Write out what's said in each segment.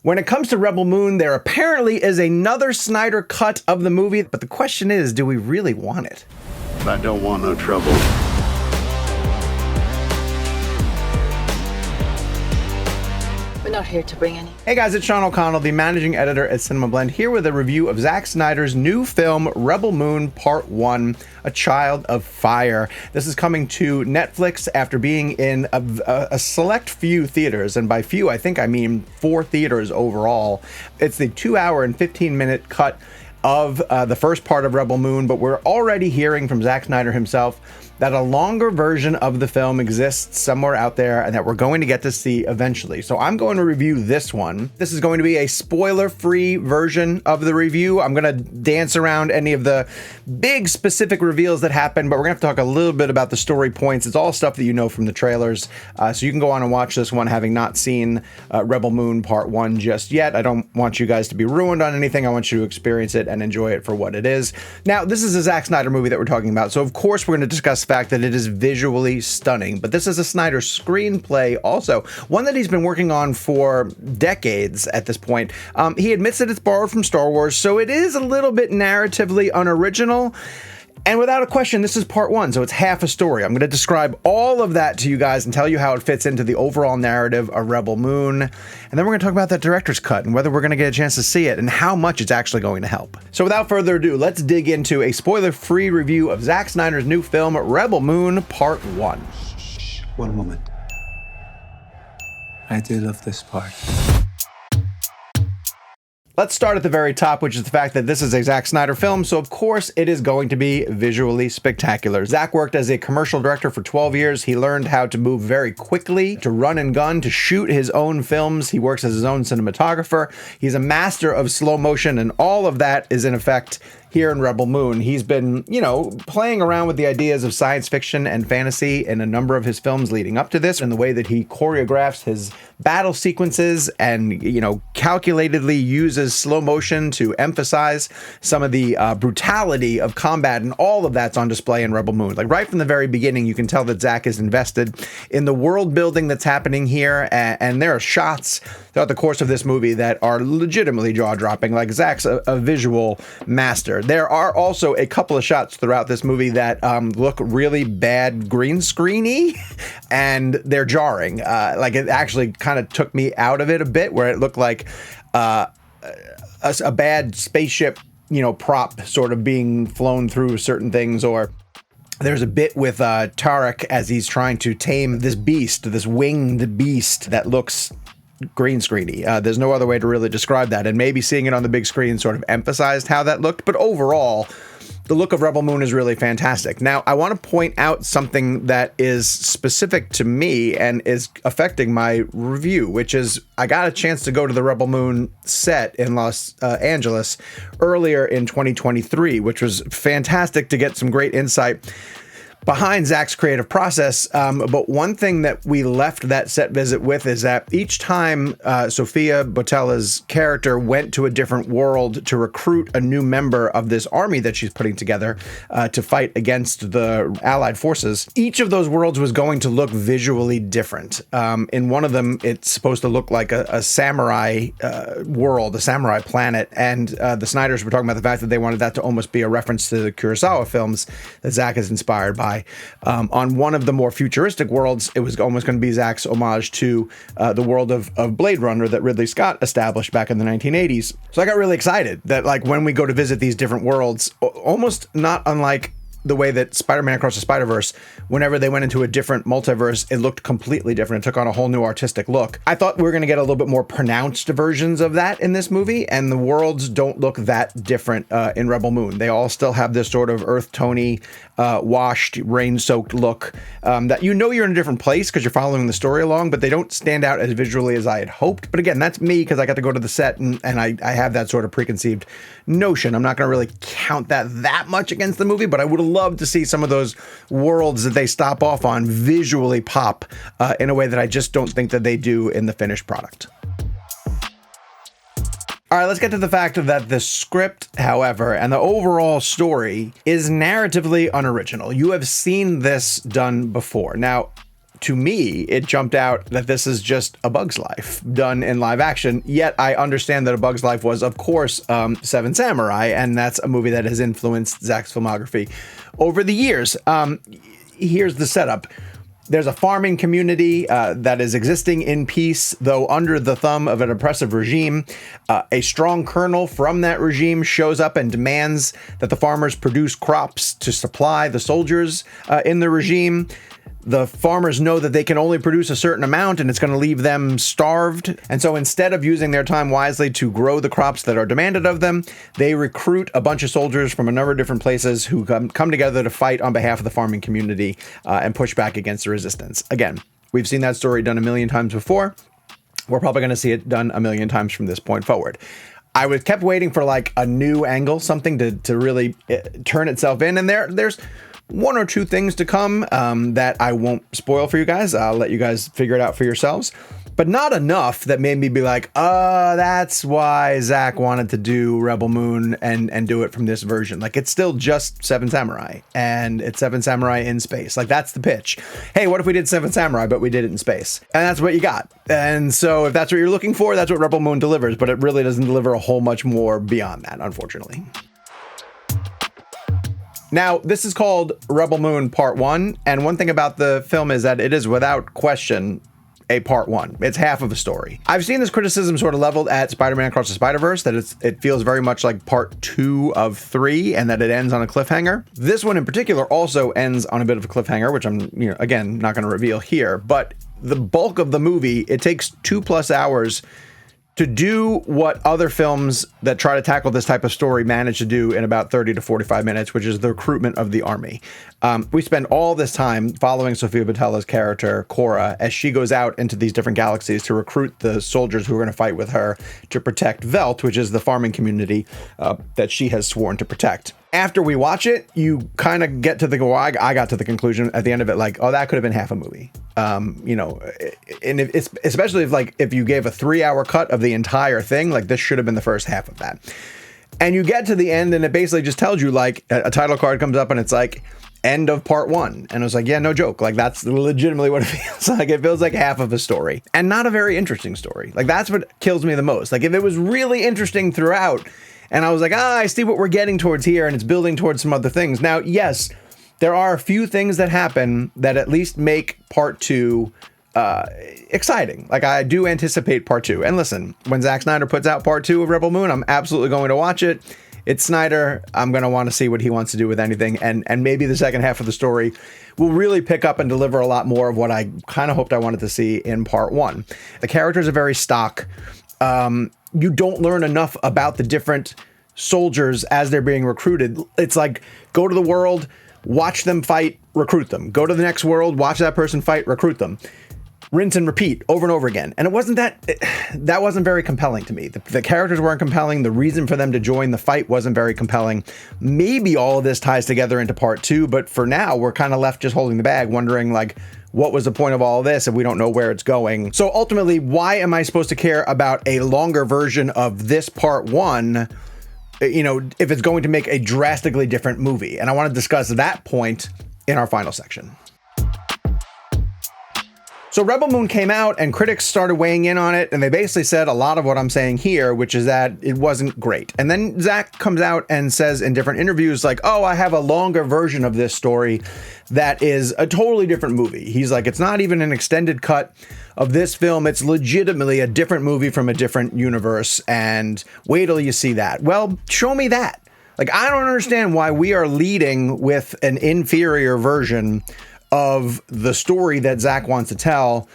When it comes to Rebel Moon, there apparently is another Snyder cut of the movie, but the question is, do we really want it? I don't want no trouble. We're not here to bring any. Hey guys, it's Sean O'Connell, the managing editor at CinemaBlend, here with a review of Zack Snyder's new film, Rebel Moon Part 1, A Child of Fire. This is coming to Netflix after being in a select few theaters, and by few, I think I mean 4 theaters overall. It's the 2-hour and 15-minute cut of the first part of Rebel Moon, but we're already hearing from Zack Snyder himself that a longer version of the film exists somewhere out there and that we're going to get to see eventually. So I'm going to review this one. This is going to be a spoiler-free version of the review. I'm going to dance around any of the big specific reveals that happen, but we're going to have to talk a little bit about the story points. It's all stuff that you know from the trailers. So you can go on and watch this one having not seen Rebel Moon Part 1 just yet. I don't want you guys to be ruined on anything. I want you to experience it and enjoy it for what it is. Now, this is a Zack Snyder movie that we're talking about, so of course we're going to discuss the fact that it is visually stunning, but this is a Snyder screenplay also, one that he's been working on for decades at this point. He admits that it's borrowed from Star Wars, so it is a little bit narratively unoriginal. And without a question, this is part 1, so it's half a story. I'm going to describe all of that to you guys and tell you how it fits into the overall narrative of Rebel Moon. And then we're going to talk about that director's cut and whether we're going to get a chance to see it and how much it's actually going to help. So without further ado, let's dig into a spoiler-free review of Zack Snyder's new film, Rebel Moon Part 1. Shh, one moment. I do love this part. Let's start at the very top, which is the fact that this is a Zack Snyder film, so of course it is going to be visually spectacular. Zack worked as a commercial director for 12 years. He learned how to move very quickly, to run and gun, to shoot his own films. He works as his own cinematographer. He's a master of slow motion, and all of that is in effect here in Rebel Moon. He's been, playing around with the ideas of science fiction and fantasy in a number of his films leading up to this, and the way that he choreographs his battle sequences and, calculatedly uses slow motion to emphasize some of the brutality of combat, and all of that's on display in Rebel Moon. Like right from the very beginning, you can tell that Zack is invested in the world building that's happening here, and there are shots throughout the course of this movie that are legitimately jaw-dropping. Like Zack's a visual master. There are also a couple of shots throughout this movie that look really bad green screeny, and they're jarring. Like it actually kind of took me out of it a bit, where it looked like a bad spaceship, prop sort of being flown through certain things. Or there's a bit with Tarek as he's trying to tame this beast, this winged beast that looks green screeny. There's no other way to really describe that, and maybe seeing it on the big screen sort of emphasized how that looked, but overall, the look of Rebel Moon is really fantastic. Now, I want to point out something that is specific to me and is affecting my review, which is I got a chance to go to the Rebel Moon set in Los Angeles earlier in 2023, which was fantastic to get some great insight behind Zack's creative process. But one thing that we left that set visit with is that each time Sofia Boutela's character went to a different world to recruit a new member of this army that she's putting together to fight against the Allied forces, each of those worlds was going to look visually different. In one of them, it's supposed to look like a samurai world, a samurai planet. And the Snyders were talking about the fact that they wanted that to almost be a reference to the Kurosawa films that Zack is inspired by. On one of the more futuristic worlds, it was almost going to be Zack's homage to the world of Blade Runner that Ridley Scott established back in the 1980s. So I got really excited that, like, when we go to visit these different worlds, almost not unlike the way that Spider-Man Across the Spider-Verse, whenever they went into a different multiverse, it looked completely different. It took on a whole new artistic look. I thought we were going to get a little bit more pronounced versions of that in this movie, and the worlds don't look that different in Rebel Moon. They all still have this sort of earth-tony, washed, rain-soaked look that you're in a different place because you're following the story along, but they don't stand out as visually as I had hoped. But again, that's me because I got to go to the set and I have that sort of preconceived notion. I'm not going to really count that much against the movie, but I would have loved to see some of those worlds that they stop off on visually pop in a way that I just don't think that they do in the finished product. All right, let's get to the fact that the script, however, and the overall story is narratively unoriginal. You have seen this done before. Now, to me, it jumped out that this is just A Bug's Life done in live action. Yet I understand that A Bug's Life was, of course, Seven Samurai, and that's a movie that has influenced Zack's filmography over the years. Here's the setup. There's a farming community that is existing in peace, though under the thumb of an oppressive regime. A strong colonel from that regime shows up and demands that the farmers produce crops to supply the soldiers in the regime. The farmers know that they can only produce a certain amount and it's going to leave them starved. And so instead of using their time wisely to grow the crops that are demanded of them, they recruit a bunch of soldiers from a number of different places who come together to fight on behalf of the farming community and push back against the resistance. Again, we've seen that story done a million times before. We're probably going to see it done a million times from this point forward. I was kept waiting for like a new angle, something to really turn itself in. And there's one or two things to come that I won't spoil for you guys. I'll let you guys figure it out for yourselves, but not enough that made me be like, that's why Zack wanted to do Rebel Moon and do it from this version. Like, it's still just Seven Samurai, and it's Seven Samurai in space. Like, that's the pitch. Hey, what if we did Seven Samurai, but we did it in space? And that's what you got. And so if that's what you're looking for, that's what Rebel Moon delivers, but it really doesn't deliver a whole much more beyond that, unfortunately. Now, this is called Rebel Moon Part 1, and one thing about the film is that it is without question a Part 1. It's half of a story. I've seen this criticism sort of leveled at Spider-Man Across the Spider-Verse, that it feels very much like Part 2 of 3, and that it ends on a cliffhanger. This one in particular also ends on a bit of a cliffhanger, which I'm, again, not going to reveal here, but the bulk of the movie, it takes 2+ hours to do what other films that try to tackle this type of story manage to do in about 30 to 45 minutes, which is the recruitment of the army. We spend all this time following Sofia Boutella's character, Cora, as she goes out into these different galaxies to recruit the soldiers who are going to fight with her to protect Velt, which is the farming community that she has sworn to protect. After we watch it, you kind of get to I got to the conclusion at the end of it, like, that could have been half a movie. And especially if you gave a 3-hour cut of the entire thing, like, this should have been the first half of that. And you get to the end and it basically just tells you, like, a title card comes up and it's like, end of Part 1. And I was like, yeah, no joke. Like, that's legitimately what it feels like. It feels like half of a story, and not a very interesting story. Like, that's what kills me the most. Like, if it was really interesting throughout, and I was like, I see what we're getting towards here, and it's building towards some other things. Now, yes, there are a few things that happen that at least make Part 2 exciting. Like, I do anticipate Part 2. And listen, when Zack Snyder puts out Part 2 of Rebel Moon, I'm absolutely going to watch it. It's Snyder. I'm going to want to see what he wants to do with anything. And maybe the second half of the story will really pick up and deliver a lot more of what I kind of hoped I wanted to see in Part 1. The characters are very stock. You don't learn enough about the different soldiers as they're being recruited. It's like, go to the world, watch them fight, recruit them. Go to the next world, watch that person fight, recruit them. Rinse and repeat over and over again. And it wasn't that wasn't very compelling to me. The characters weren't compelling. The reason for them to join the fight wasn't very compelling. Maybe all of this ties together into Part 2, but for now, we're kind of left just holding the bag, wondering, like, what was the point of all of this if we don't know where it's going? So ultimately, why am I supposed to care about a longer version of this Part 1, if it's going to make a drastically different movie? And I want to discuss that point in our final section. So Rebel Moon came out and critics started weighing in on it, and they basically said a lot of what I'm saying here, which is that it wasn't great. And then Zack comes out and says in different interviews, like, I have a longer version of this story that is a totally different movie. He's like, it's not even an extended cut of this film. It's legitimately a different movie from a different universe, and wait till you see that. Well, show me that. Like, I don't understand why we are leading with an inferior version of the story that Zack wants to tell,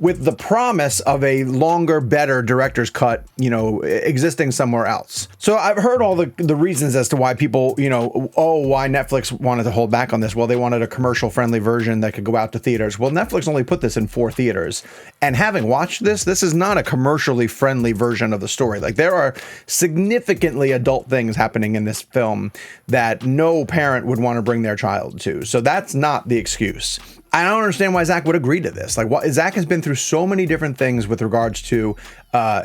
with the promise of a longer, better director's cut, existing somewhere else. So I've heard all the reasons as to why people, why Netflix wanted to hold back on this. Well, they wanted a commercial-friendly version that could go out to theaters. Well, Netflix only put this in 4 theaters. And having watched this is not a commercially friendly version of the story. Like, there are significantly adult things happening in this film that no parent would want to bring their child to. So that's not the excuse. I don't understand why Zack would agree to this. Like, Zack has been through so many different things with regards to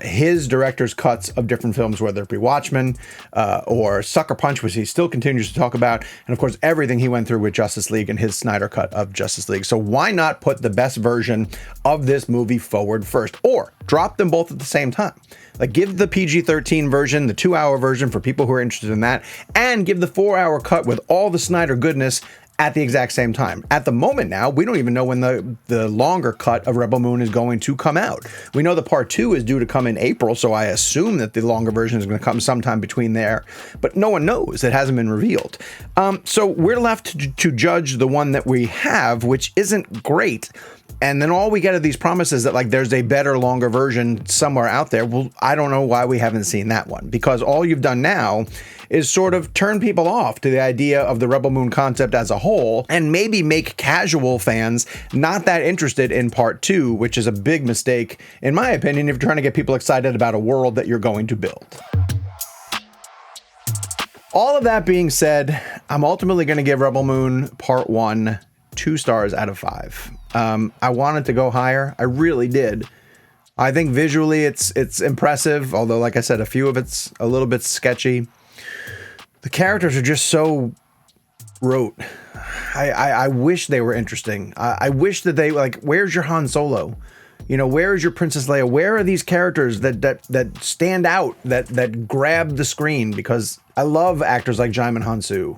his director's cuts of different films, whether it be Watchmen or Sucker Punch, which he still continues to talk about, and of course everything he went through with Justice League and his Snyder cut of Justice League. So why not put the best version of this movie forward first, or drop them both at the same time? Like, give the PG-13 version, the 2-hour version for people who are interested in that, and give the 4-hour cut with all the Snyder goodness at the exact same time. At the moment now, we don't even know when the longer cut of Rebel Moon is going to come out. We know the part 2 is due to come in April, so I assume that the longer version is going to come sometime between there, but no one knows. It hasn't been revealed. So we're left to judge the one that we have, which isn't great. And then all we get are these promises that, like, there's a better, longer version somewhere out there. Well, I don't know why we haven't seen that one, because all you've done now is sort of turn people off to the idea of the Rebel Moon concept as a whole, and maybe make casual fans not that interested in part 2, which is a big mistake, in my opinion, if you're trying to get people excited about a world that you're going to build. All of that being said, I'm ultimately going to give Rebel Moon Part 1 2 stars out of 5. I wanted to go higher. I really did. I think visually it's impressive, although, like I said, a few of it's a little bit sketchy. The characters are just so rote. I wish they were interesting. I wish that they, like, where's your Han Solo? You know, where is your Princess Leia? Where are these characters that stand out, that grab the screen? Because I love actors like Jaimin Hansu,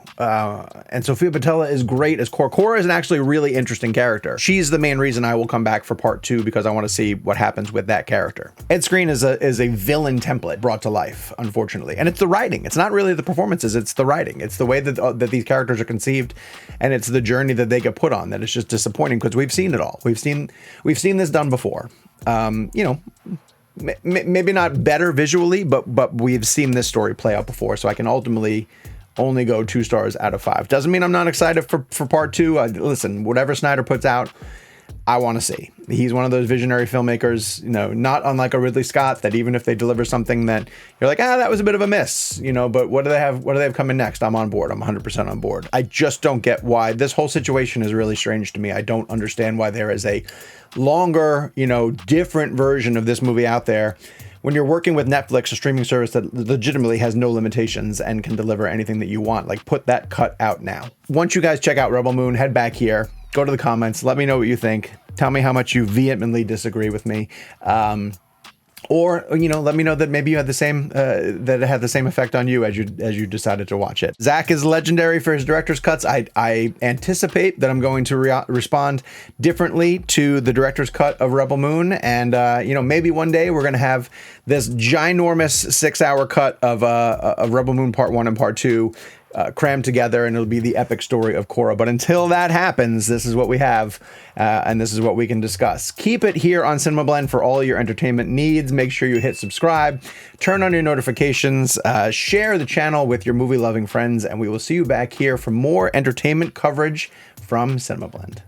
and Sofia Boutella is great as Cora. Cora is actually a really interesting character. She's the main reason I will come back for part 2, because I want to see what happens with that character. Ed Skrein is a villain template brought to life, unfortunately, and it's the writing. It's not really the performances; it's the writing. It's the way that these characters are conceived, and it's the journey that they get put on that is just disappointing, because we've seen it all. We've seen this done before. You know, maybe not better visually, but we've seen this story play out before, so I can ultimately only go 2 stars out of 5. Doesn't mean I'm not excited for part 2. Listen, whatever Snyder puts out, I want to see. He's one of those visionary filmmakers, you know, not unlike a Ridley Scott, that even if they deliver something that you're like, that was a bit of a miss, you know, but what do they have coming next? I'm on board. I'm 100% on board. I just don't get why this whole situation is really strange to me. I don't understand why there is a longer, you know, different version of this movie out there when you're working with Netflix, a streaming service that legitimately has no limitations and can deliver anything that you want. Like, put that cut out now. Once you guys check out Rebel Moon, head back here, go to the comments, let me know what you think. Tell me how much you vehemently disagree with me. Or, you know, let me know that maybe you had the same, that it had the same effect on you as you decided to watch it. Zack is legendary for his director's cuts. I anticipate that I'm going to respond differently to the director's cut of Rebel Moon. And, you know, maybe one day we're going to have this ginormous 6-hour cut of Rebel Moon Part 1 and Part 2 crammed together, and it'll be the epic story of Korra. But until that happens, this is what we have, and this is what we can discuss. Keep it here on CinemaBlend for all your entertainment needs. Make sure you hit subscribe, turn on your notifications, share the channel with your movie-loving friends, and we will see you back here for more entertainment coverage from CinemaBlend.